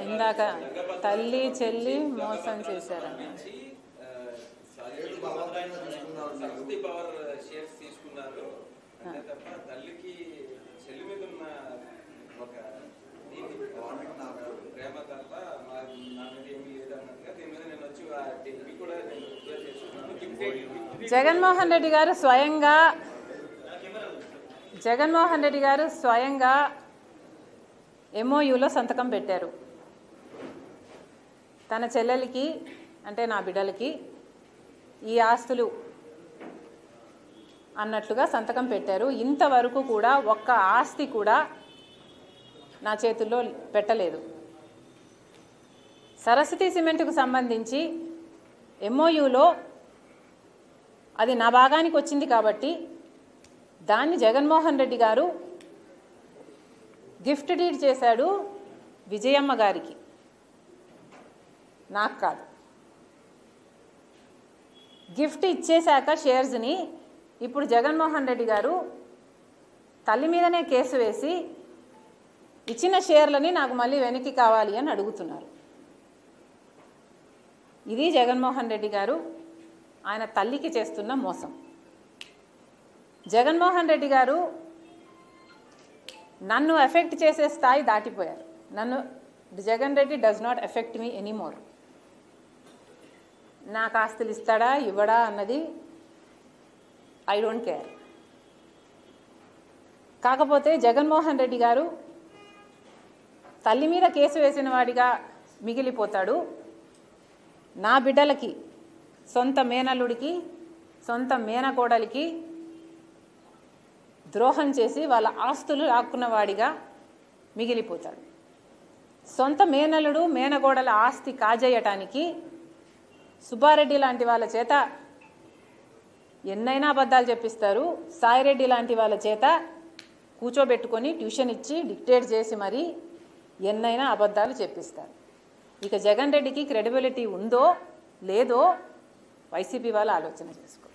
ఇందాక తల్లి చెల్లి మోసం చేశారని జగన్మోహన్ రెడ్డి గారు స్వయంగా MOUలో సంతకం పెట్టారు. తన చెల్లెలికి అంటే నా బిడ్డలకి ఈ ఆస్తులు అన్నట్లుగా సంతకం పెట్టారు. ఇంతవరకు కూడా ఒక్క ఆస్తి కూడా నా చేతుల్లో పెట్టలేదు. సరస్వతి సిమెంట్కు సంబంధించి MOUలో అది నా భాగానికి వచ్చింది కాబట్టి దాన్ని జగన్మోహన్ రెడ్డి గారు గిఫ్ట్ డీడ్ చేశాడు విజయమ్మ గారికి, నాకు కాదు. గిఫ్ట్ ఇచ్చేశాక షేర్స్ని ఇప్పుడు జగన్మోహన్ రెడ్డి గారు తల్లి మీదనే కేసు వేసి ఇచ్చిన షేర్లని నాకు మళ్ళీ వెనక్కి కావాలి అని అడుగుతున్నారు. ఇది జగన్మోహన్ రెడ్డి గారు ఆయన తల్లికి చేస్తున్న మోసం. జగన్మోహన్ రెడ్డి గారు నన్ను ఎఫెక్ట్ చేసే స్థాయి దాటిపోయారు. Jagan Reddy does not affect me anymore. నాకు ఆస్తులు ఇస్తాడా ఇవ్వడా అన్నది ఐ డోంట్ కేర్. కాకపోతే జగన్మోహన్ రెడ్డి గారు తల్లి మీద కేసు వేసిన వాడిగా మిగిలిపోతాడు. నా బిడ్డలకి, సొంత మేనల్లుడికి, సొంత మేనకోడలికి ద్రోహం చేసి వాళ్ళ ఆస్తులు లాక్కున్నవాడిగా మిగిలిపోతాడు. సొంత మేనల్లుడు మేనకోడల ఆస్తి కాజేయటానికి సుబ్బారెడ్డి లాంటి వాళ్ళ చేత ఎన్నైనా అబద్ధాలు చెప్పిస్తారు. సాయిరెడ్డి లాంటి వాళ్ళ చేత కూర్చోబెట్టుకొని ట్యూషన్ ఇచ్చి డిక్టేట్ చేసి మరీ ఎన్నైనా అబద్ధాలు చెప్పిస్తారు. ఇక జగన్ రెడ్డికి క్రెడిబిలిటీ ఉందో లేదో వైసీపీ వాళ్ళు ఆలోచన చేసుకో.